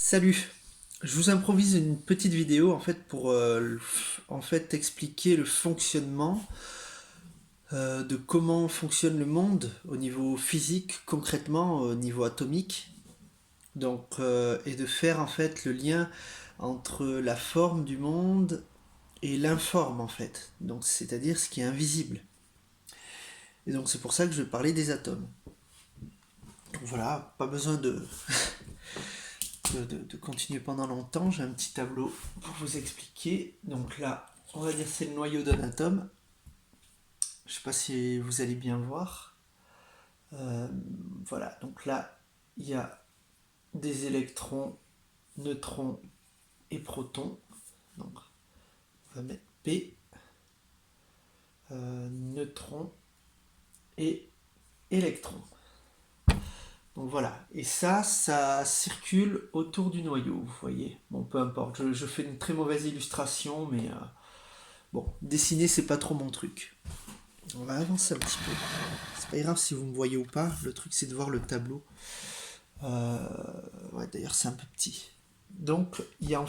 Salut, je vous improvise une petite vidéo pour expliquer le fonctionnement de comment fonctionne le monde au niveau physique, concrètement au niveau atomique, et de faire le lien entre la forme du monde et l'informe donc c'est-à-dire ce qui est invisible. Et donc c'est pour ça que je vais parler des atomes. Donc voilà, pas besoin de continuer pendant longtemps. J'ai un petit tableau pour vous expliquer. Donc là, on va dire c'est le noyau d'un atome. Je sais pas si vous allez bien voir. Voilà, donc là, il y a des électrons, neutrons et protons. Donc, on va mettre P, neutrons et électrons. Donc voilà, et ça circule autour du noyau, vous voyez. Bon, peu importe, je fais une très mauvaise illustration, mais bon, dessiner, c'est pas trop mon truc. On va avancer un petit peu. C'est pas grave si vous me voyez ou pas, le truc c'est de voir le tableau. Ouais, d'ailleurs, c'est un peu petit. Donc, il y a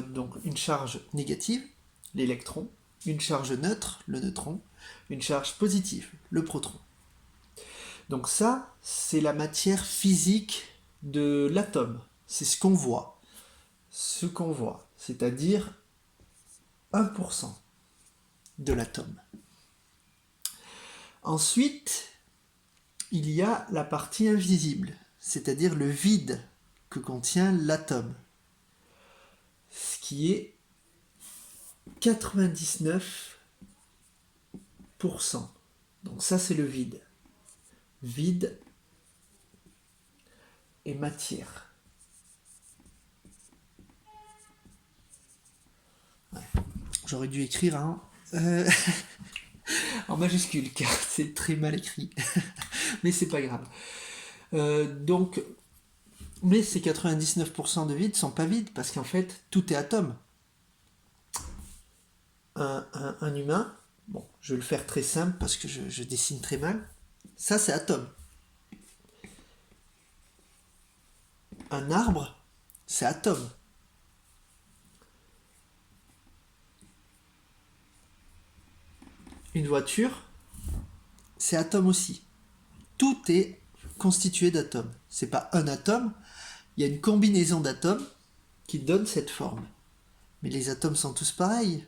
donc une charge négative, l'électron, une charge neutre, le neutron, une charge positive, le proton. Donc ça, c'est la matière physique de l'atome. C'est ce qu'on voit. Ce qu'on voit, c'est-à-dire 1% de l'atome. Ensuite, il y a la partie invisible, c'est-à-dire le vide que contient l'atome, ce qui est 99%. Donc ça, c'est le vide. Vide et matière. Ouais. J'aurais dû écrire en majuscule, car c'est très mal écrit. Mais c'est pas grave. Mais ces 99% de vide sont pas vides, parce qu'en fait, tout est atome. Un humain, bon, je vais le faire très simple parce que je dessine très mal. Ça, c'est atome. Un arbre, c'est atome. Une voiture, c'est atome aussi. Tout est constitué d'atomes. C'est pas un atome, il y a une combinaison d'atomes qui donne cette forme. Mais les atomes sont tous pareils.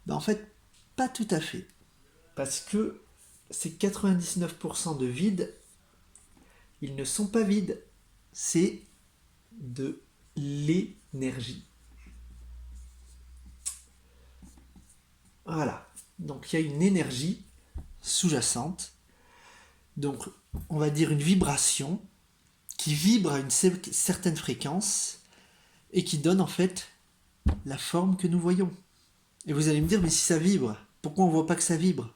Ben en fait, pas tout à fait. Parce que ces 99% de vide, ils ne sont pas vides. C'est de l'énergie. Voilà. Donc il y a une énergie sous-jacente. Donc on va dire une vibration qui vibre à une certaine fréquence et qui donne en fait la forme que nous voyons. Et vous allez me dire, mais si ça vibre, pourquoi on ne voit pas que ça vibre?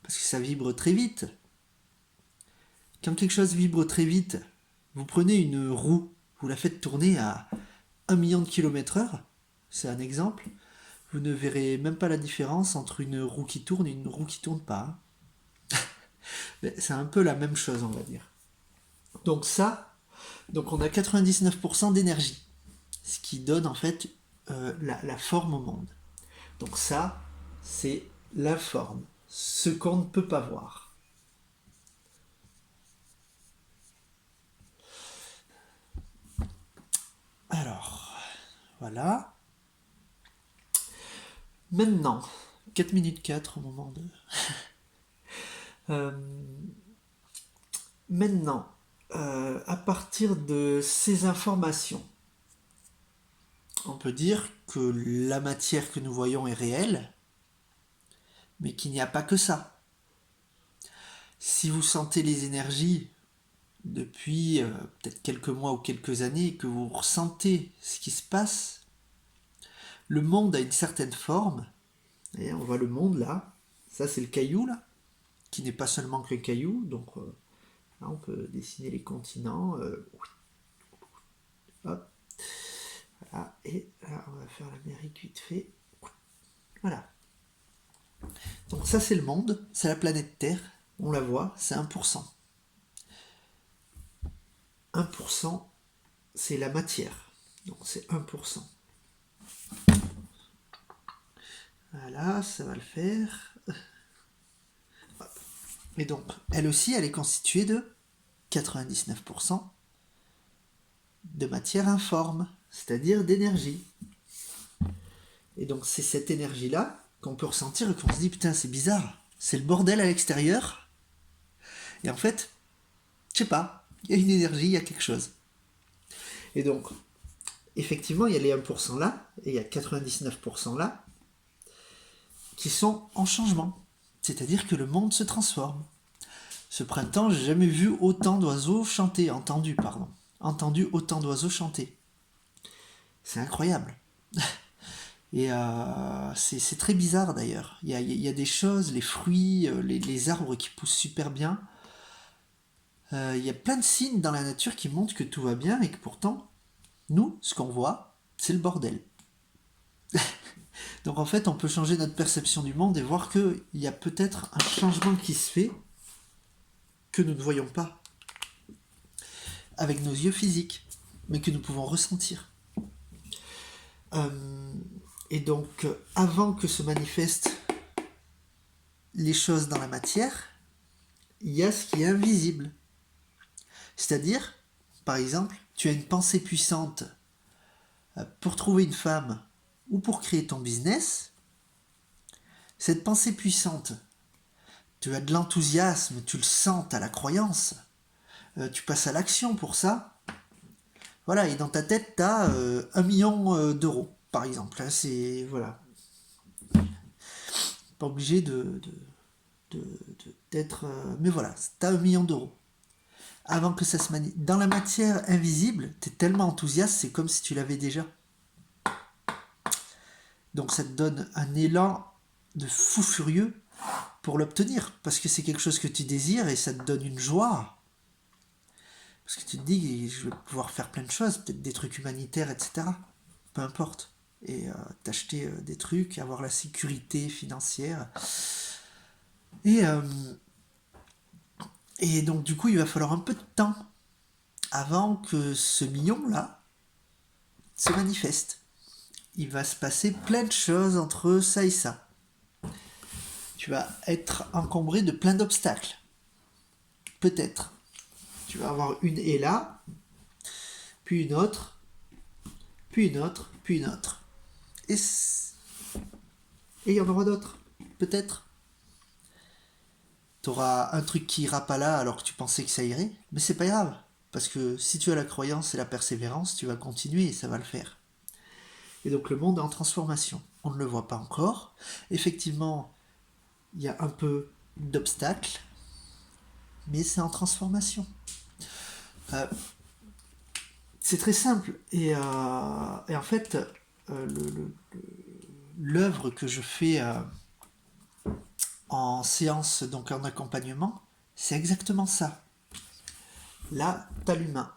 Parce que ça vibre très vite. Quand quelque chose vibre très vite, vous prenez une roue, vous la faites tourner à 1 million de km/h, c'est un exemple, vous ne verrez même pas la différence entre une roue qui tourne et une roue qui tourne pas. C'est un peu la même chose, on va dire. Donc donc on a 99% d'énergie, ce qui donne en fait la forme au monde. Donc ça, c'est la forme, ce qu'on ne peut pas voir. Alors, voilà. Maintenant, 4 minutes 4 au moment de... Euh, maintenant, à partir de ces informations, on peut dire que la matière que nous voyons est réelle, mais qu'il n'y a pas que ça. Si vous sentez les énergies depuis peut-être quelques mois ou quelques années et que vous ressentez ce qui se passe, le monde a une certaine forme. Et on voit le monde là, ça c'est le caillou là, qui n'est pas seulement qu'un caillou, donc là on peut dessiner les continents. Hop, voilà, et là on va faire l'Amérique vite fait. Voilà. Donc ça c'est le monde, c'est la planète Terre, on la voit, c'est 1%. 1%, c'est la matière. Donc c'est 1%. Voilà, ça va le faire. Et donc, elle aussi, elle est constituée de 99% de matière informe, c'est-à-dire d'énergie. Et donc c'est cette énergie-là qu'on peut ressentir et qu'on se dit putain c'est bizarre, c'est le bordel à l'extérieur. Et en fait, je sais pas, il y a une énergie, il y a quelque chose. Et donc, effectivement, il y a les 1% là, et il y a 99% là, qui sont en changement. C'est-à-dire que le monde se transforme. Ce printemps, j'ai jamais vu autant d'oiseaux chanter, entendu autant d'oiseaux chanter. C'est incroyable. Et c'est très bizarre d'ailleurs. Il y a des choses, les fruits, les arbres qui poussent super bien. Il y a plein de signes dans la nature qui montrent que tout va bien et que pourtant, nous, ce qu'on voit, c'est le bordel. Donc en fait, on peut changer notre perception du monde et voir qu'il y a peut-être un changement qui se fait que nous ne voyons pas avec nos yeux physiques, mais que nous pouvons ressentir. Et donc, avant que se manifestent les choses dans la matière, il y a ce qui est invisible. C'est-à-dire, par exemple, tu as une pensée puissante pour trouver une femme ou pour créer ton business. Cette pensée puissante, tu as de l'enthousiasme, tu le sens, tu as la croyance, tu passes à l'action pour ça. Voilà, et dans ta tête, tu as 1 million d'euros, par exemple. Là, c'est, voilà. Pas obligé d'être... mais voilà, tu as 1 million d'euros. Avant que ça se manifeste. Dans la matière invisible, tu es tellement enthousiaste, c'est comme si tu l'avais déjà. Donc ça te donne un élan de fou furieux pour l'obtenir, parce que c'est quelque chose que tu désires et ça te donne une joie. Parce que tu te dis, je vais pouvoir faire plein de choses, peut-être des trucs humanitaires, etc. Peu importe. Et t'acheter des trucs, avoir la sécurité financière. Et donc du coup, il va falloir un peu de temps avant que ce million-là se manifeste. Il va se passer plein de choses entre ça et ça. Tu vas être encombré de plein d'obstacles. Peut-être. Tu vas avoir une haie là, puis une autre, puis une autre, puis une autre. Et il y en aura d'autres. Peut-être. Tu auras un truc qui ira pas là alors que tu pensais que ça irait, mais c'est pas grave. Parce que si tu as la croyance et la persévérance, tu vas continuer et ça va le faire. Et donc le monde est en transformation. On ne le voit pas encore. Effectivement, il y a un peu d'obstacles, mais c'est en transformation. C'est très simple. Et en fait, l'œuvre que je fais en séance, donc en accompagnement, c'est exactement ça. Là, tu as l'humain.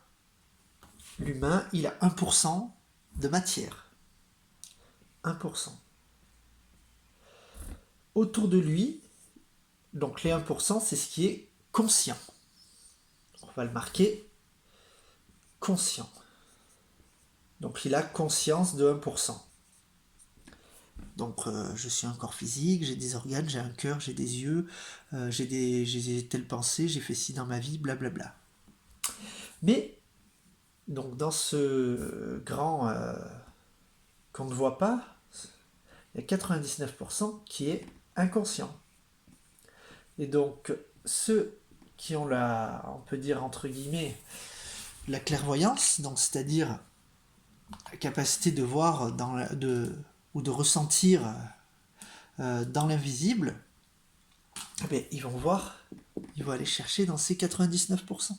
L'humain, il a 1% de matière. 1%. Autour de lui, donc les 1%, c'est ce qui est conscient. On va le marquer conscient. Donc il a conscience de 1%. Donc je suis un corps physique, j'ai des organes, j'ai un cœur, j'ai des yeux, j'ai telle pensée, j'ai fait ci dans ma vie, blablabla. Mais, donc dans ce grand qu'on ne voit pas, il y a 99% qui est inconscient. Et donc ceux qui ont on peut dire entre guillemets, la clairvoyance, donc c'est-à-dire la capacité de voir ou de ressentir dans l'invisible, ils vont voir, ils vont aller chercher dans ces 99%.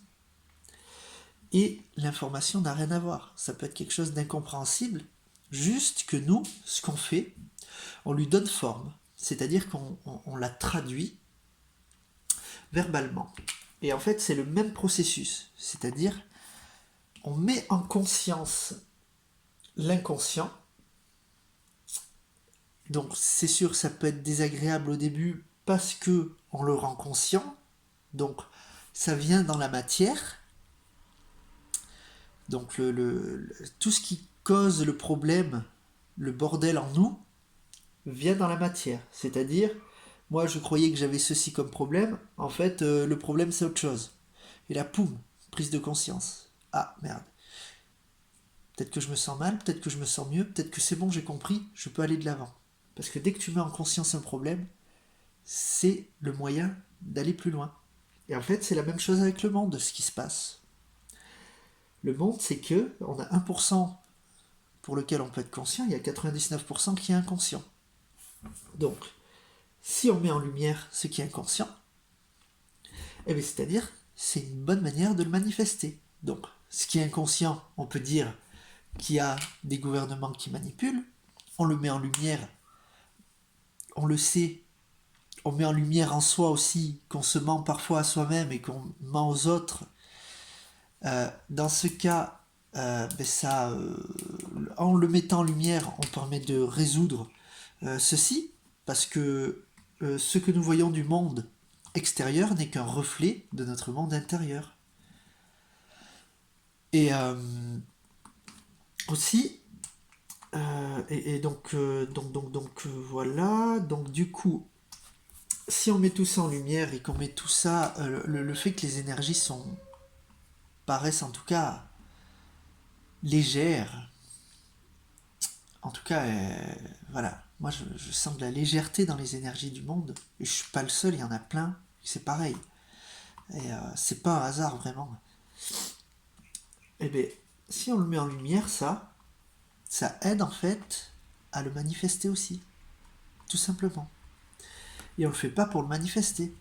Et l'information n'a rien à voir. Ça peut être quelque chose d'incompréhensible, juste que nous, ce qu'on fait, on lui donne forme. C'est-à-dire qu'on la traduit verbalement. Et en fait, c'est le même processus. C'est-à-dire, on met en conscience l'inconscient. Donc c'est sûr, ça peut être désagréable au début parce que on le rend conscient. Donc ça vient dans la matière. Donc tout ce qui cause le problème, le bordel en nous, vient dans la matière. C'est-à-dire, moi je croyais que j'avais ceci comme problème, en fait le problème c'est autre chose. Et là, poum, prise de conscience. Ah merde. Peut-être que je me sens mal, peut-être que je me sens mieux, peut-être que c'est bon, j'ai compris, je peux aller de l'avant. Parce que dès que tu mets en conscience un problème, c'est le moyen d'aller plus loin. Et en fait, c'est la même chose avec le monde, ce qui se passe. Le monde, c'est que on a 1% pour lequel on peut être conscient, il y a 99% qui est inconscient. Donc, si on met en lumière ce qui est inconscient, eh bien, c'est-à-dire, c'est une bonne manière de le manifester. Donc, ce qui est inconscient, on peut dire qu'il y a des gouvernements qui manipulent, on le met en lumière, on le sait, on met en lumière en soi aussi qu'on se ment parfois à soi-même et qu'on ment aux autres. Dans ce cas, en le mettant en lumière, on permet de résoudre ceci, parce que ce que nous voyons du monde extérieur n'est qu'un reflet de notre monde intérieur. Et aussi, voilà, donc du coup, si on met tout ça en lumière et qu'on met tout ça, le fait que les énergies paraissent en tout cas légères, en tout cas, voilà, moi je sens de la légèreté dans les énergies du monde, et je suis pas le seul, il y en a plein, c'est pareil, et c'est pas un hasard vraiment. Et bien, si on le met en lumière, ça aide en fait à le manifester aussi, tout simplement. Et on le fait pas pour le manifester,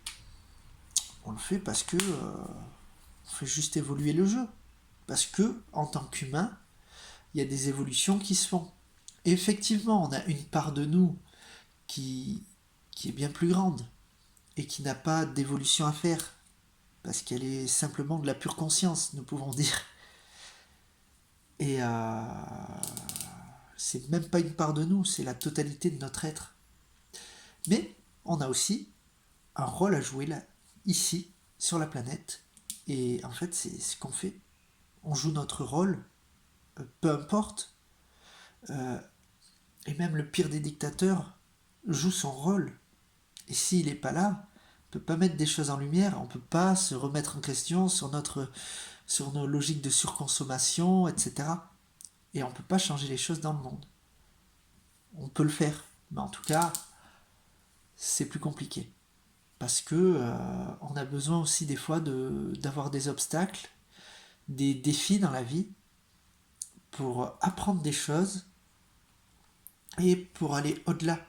on le fait parce que on fait juste évoluer le jeu. Parce que, en tant qu'humain, il y a des évolutions qui se font. Et effectivement, on a une part de nous qui, qui est bien plus grande et qui n'a pas d'évolution à faire. Parce qu'elle est simplement de la pure conscience, nous pouvons dire. Et c'est même pas une part de nous, c'est la totalité de notre être. Mais on a aussi un rôle à jouer là, ici, sur la planète. Et en fait, c'est ce qu'on fait. On joue notre rôle, peu importe. Euh, et même le pire des dictateurs joue son rôle. Et s'il n'est pas là, on ne peut pas mettre des choses en lumière, on ne peut pas se remettre en question sur nos logiques de surconsommation, etc. Et on ne peut pas changer les choses dans le monde. On peut le faire, mais en tout cas, c'est plus compliqué. Parce que on a besoin aussi des fois d'avoir des obstacles, des défis dans la vie pour apprendre des choses et pour aller au-delà.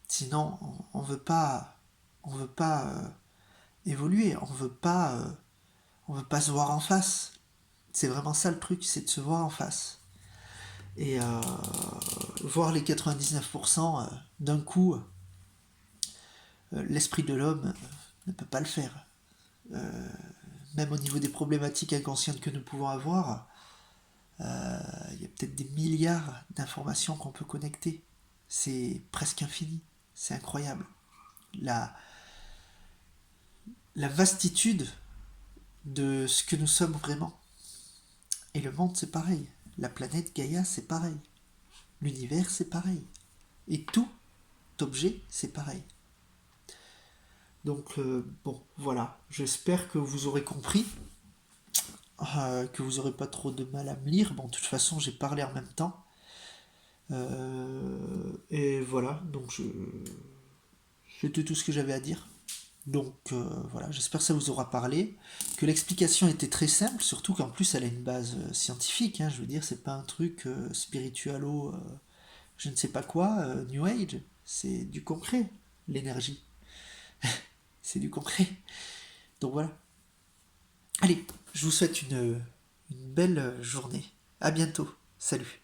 Sinon, on veut pas évoluer, on veut pas se voir en face. C'est vraiment ça le truc, c'est de se voir en face. Et voir les 99% d'un coup, l'esprit de l'homme ne peut pas le faire. Même au niveau des problématiques inconscientes que nous pouvons avoir, il y a peut-être des milliards d'informations qu'on peut connecter. C'est presque infini. C'est incroyable. La, la vastitude de ce que nous sommes vraiment. Et le monde, c'est pareil. La planète Gaïa, c'est pareil. L'univers, c'est pareil. Et tout objet, c'est pareil. Donc, bon, voilà. J'espère que vous aurez compris, que vous n'aurez pas trop de mal à me lire. Bon, de toute façon, j'ai parlé en même temps. Et voilà, donc c'était tout ce que j'avais à dire. Donc voilà, j'espère que ça vous aura parlé, que l'explication était très simple, surtout qu'en plus elle a une base scientifique, hein, je veux dire, c'est pas un truc spiritualo, je ne sais pas quoi, New Age, c'est du concret, l'énergie, c'est du concret. Donc voilà. Allez, je vous souhaite une belle journée. À bientôt. Salut.